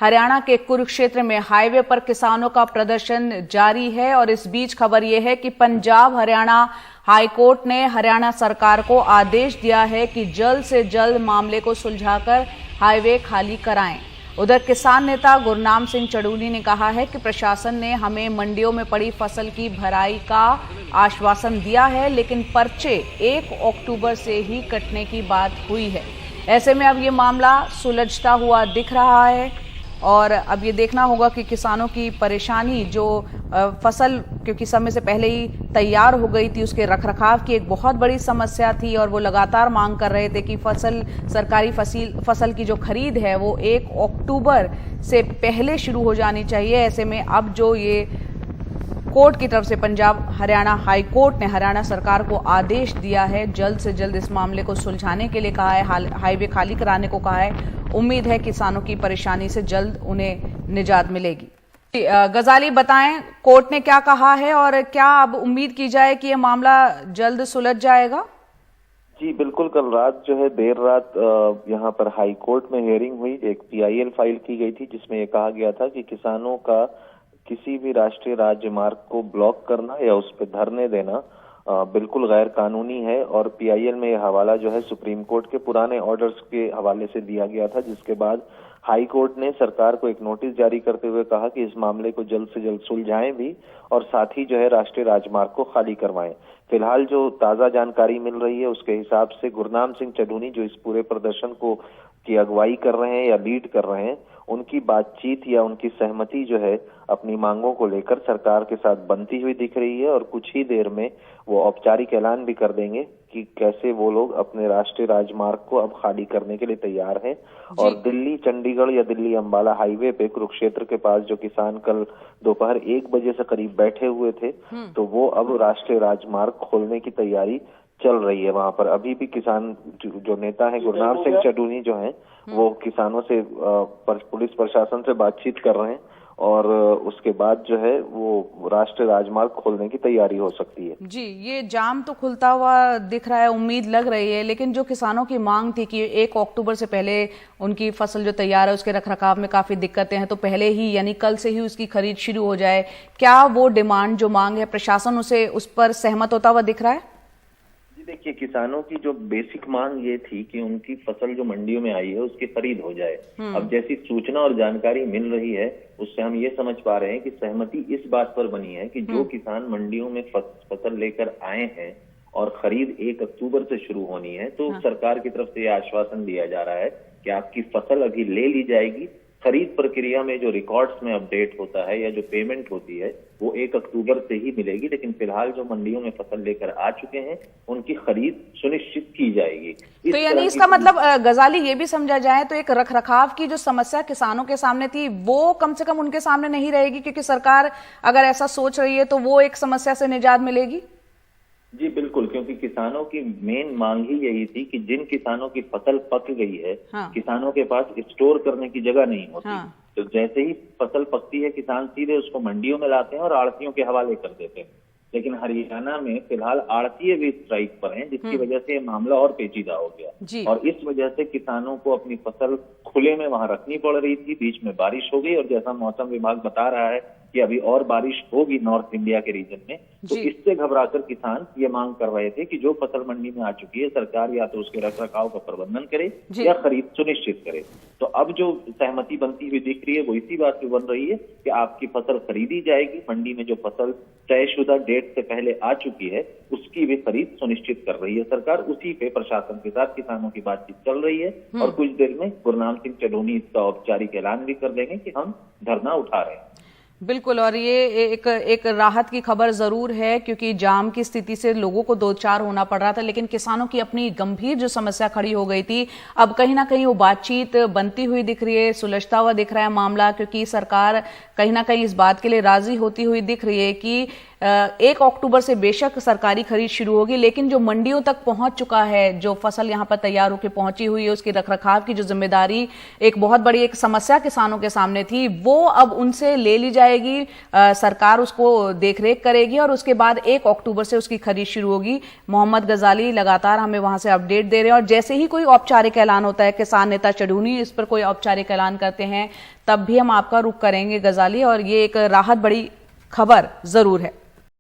हरियाणा के कुरुक्षेत्र में हाईवे पर किसानों का प्रदर्शन जारी है और इस बीच खबर यह है कि पंजाब हरियाणा हाईकोर्ट ने हरियाणा सरकार को आदेश दिया है कि जल्द से जल्द मामले को सुलझाकर हाईवे खाली कराएं। उधर किसान नेता गुरनाम सिंह चढ़ूनी ने कहा है कि प्रशासन ने हमें मंडियों में पड़ी फसल की भराई का आश्वासन दिया है, लेकिन पर्चे 1 अक्टूबर से ही कटने की बात हुई है। ऐसे में अब ये मामला सुलझता हुआ दिख रहा है और अब ये देखना होगा कि किसानों की परेशानी जो फसल क्योंकि समय से पहले ही तैयार हो गई थी, उसके रखरखाव की एक बहुत बड़ी समस्या थी और वो लगातार मांग कर रहे थे कि सरकारी फसल की जो खरीद है वो 1 अक्टूबर से पहले शुरू हो जानी चाहिए। ऐसे में अब जो ये कोर्ट की तरफ से पंजाब हरियाणा हाई कोर्ट ने हरियाणा सरकार को आदेश दिया है, जल्द से जल्द इस मामले को सुलझाने के लिए कहा है, हाईवे खाली कराने को कहा है। उम्मीद है किसानों की परेशानी से जल्द उन्हें निजात मिलेगी। गजाली बताएं, कोर्ट ने क्या कहा है और क्या अब उम्मीद की जाए कि यह मामला जल्द सुलझ जाएगा? जी बिल्कुल, कल रात जो है देर रात यहाँ पर हाई कोर्ट में हियरिंग हुई। एक PIL फाइल की गई थी जिसमें यह कहा गया था कि किसानों का किसी भी राष्ट्रीय राजमार्ग को ब्लॉक करना या उस पर धरने देना बिल्कुल गैर कानूनी है। और PIL में यह हवाला जो है सुप्रीम कोर्ट के पुराने ऑर्डर्स के हवाले से दिया गया था, जिसके बाद हाई कोर्ट ने सरकार को एक नोटिस जारी करते हुए कहा कि इस मामले को जल्द से जल्द सुलझाएं भी और साथ ही जो है राष्ट्रीय राजमार्ग को खाली करवाएं। फिलहाल जो ताजा जानकारी मिल रही है उसके हिसाब से गुरनाम सिंह चढ़ूनी जो इस पूरे प्रदर्शन की अगुवाई कर रहे हैं या लीड कर रहे हैं, उनकी बातचीत या उनकी सहमति जो है अपनी मांगों को लेकर सरकार के साथ बनती हुई दिख रही है और कुछ ही देर में वो औपचारिक ऐलान भी कर देंगे कि कैसे वो लोग अपने राष्ट्रीय राजमार्ग को अब खाली करने के लिए तैयार हैं। और दिल्ली चंडीगढ़ या दिल्ली अंबाला हाईवे पे कुरुक्षेत्र के पास जो किसान कल दोपहर 1 बजे से करीब बैठे हुए थे, तो वो अब राष्ट्रीय राजमार्ग खोलने की तैयारी चल रही है। वहां पर अभी भी किसान जो नेता है गुरनाम सिंह चढ़ूनी जो है वो किसानों से पुलिस प्रशासन से बातचीत कर रहे हैं और उसके बाद जो है वो राष्ट्रीय राजमार्ग खोलने की तैयारी हो सकती है। जी, ये जाम तो खुलता हुआ दिख रहा है, उम्मीद लग रही है, लेकिन जो किसानों की मांग थी कि 1 अक्टूबर से पहले उनकी फसल जो तैयार है उसके रखरखाव में काफी दिक्कतें हैं, तो पहले ही यानी कल से ही उसकी खरीद शुरू हो जाए, क्या वो डिमांड जो मांग है प्रशासन उस पर सहमत होता हुआ दिख रहा है? देखिए, किसानों की जो बेसिक मांग ये थी कि उनकी फसल जो मंडियों में आई है उसकी खरीद हो जाए। अब जैसी सूचना और जानकारी मिल रही है उससे हम ये समझ पा रहे हैं कि सहमति इस बात पर बनी है कि जो किसान मंडियों में फसल लेकर आए हैं और खरीद 1 अक्टूबर से शुरू होनी है, तो सरकार की तरफ से यह आश्वासन दिया जा रहा है कि आपकी फसल अभी ले ली जाएगी। खरीद प्रक्रिया में जो रिकॉर्ड्स में अपडेट होता है या जो पेमेंट होती है वो 1 अक्टूबर से ही मिलेगी, लेकिन फिलहाल जो मंडियों में फसल लेकर आ चुके हैं उनकी खरीद सुनिश्चित की जाएगी। तो यानी इसका मतलब गजाली ये भी समझा जाए तो एक रखरखाव की जो समस्या किसानों के सामने थी वो कम से कम उनके सामने नहीं रहेगी, क्योंकि सरकार अगर ऐसा सोच रही है तो वो एक समस्या से निजात मिलेगी। जी बिल्कुल, क्योंकि किसानों की मेन मांग ही यही थी कि जिन किसानों की फसल पक गई है, किसानों के पास स्टोर करने की जगह नहीं होती, तो जैसे ही फसल पकती है किसान सीधे उसको मंडियों में लाते हैं और आड़तियों के हवाले कर देते हैं। लेकिन हरियाणा में फिलहाल आड़तीय भी स्ट्राइक पर हैं, जिसकी वजह से मामला और पेचीदा हो गया और इस वजह से किसानों को अपनी फसल खुले में वहां रखनी पड़ रही थी। बीच में बारिश हो गई और जैसा मौसम विभाग बता रहा है कि अभी और बारिश होगी नॉर्थ इंडिया के रीजन में, तो इससे घबराकर किसान ये मांग कर रहे थे कि जो फसल मंडी में आ चुकी है सरकार या तो उसके रखरखाव का प्रबंधन करे या खरीद सुनिश्चित करे। तो अब जो सहमति बनती हुई दिख रही है वो इसी बात की बन रही है कि आपकी फसल खरीदी जाएगी, मंडी में जो फसल तयशुदा डेट से पहले आ चुकी है उसकी भी खरीद सुनिश्चित कर रही है सरकार। उसी पे प्रशासन के साथ किसानों की बातचीत चल रही है और कुछ देर में गुरनाम सिंह चढ़ूनी इसका औपचारिक ऐलान भी कर देंगे कि हम धरना उठा रहे हैं। बिल्कुल, और ये एक राहत की खबर जरूर है, क्योंकि जाम की स्थिति से लोगों को दो चार होना पड़ रहा था, लेकिन किसानों की अपनी गंभीर जो समस्या खड़ी हो गई थी अब कहीं ना कहीं वो बातचीत बनती हुई दिख रही है, सुलझता हुआ दिख रहा है मामला, क्योंकि सरकार कहीं ना कहीं इस बात के लिए राजी होती हुई दिख रही है कि 1 अक्टूबर से बेशक सरकारी खरीद शुरू होगी, लेकिन जो मंडियों तक पहुंच चुका है, जो फसल यहां पर तैयार होकर पहुंची हुई है, उसकी रखरखाव की जो जिम्मेदारी एक बहुत बड़ी एक समस्या किसानों के सामने थी, वो अब उनसे ले ली जाएगी। सरकार उसको देखरेख करेगी और उसके बाद 1 अक्टूबर से उसकी खरीद शुरू होगी। मोहम्मद गजाली लगातार हमें वहां से अपडेट दे रहे हैं और जैसे ही कोई औपचारिक ऐलान होता है, किसान नेता चढ़ूनी इस पर कोई औपचारिक ऐलान करते हैं, तब भी हम आपका रुख करेंगे गजाली। और ये एक राहत बड़ी खबर जरूर है।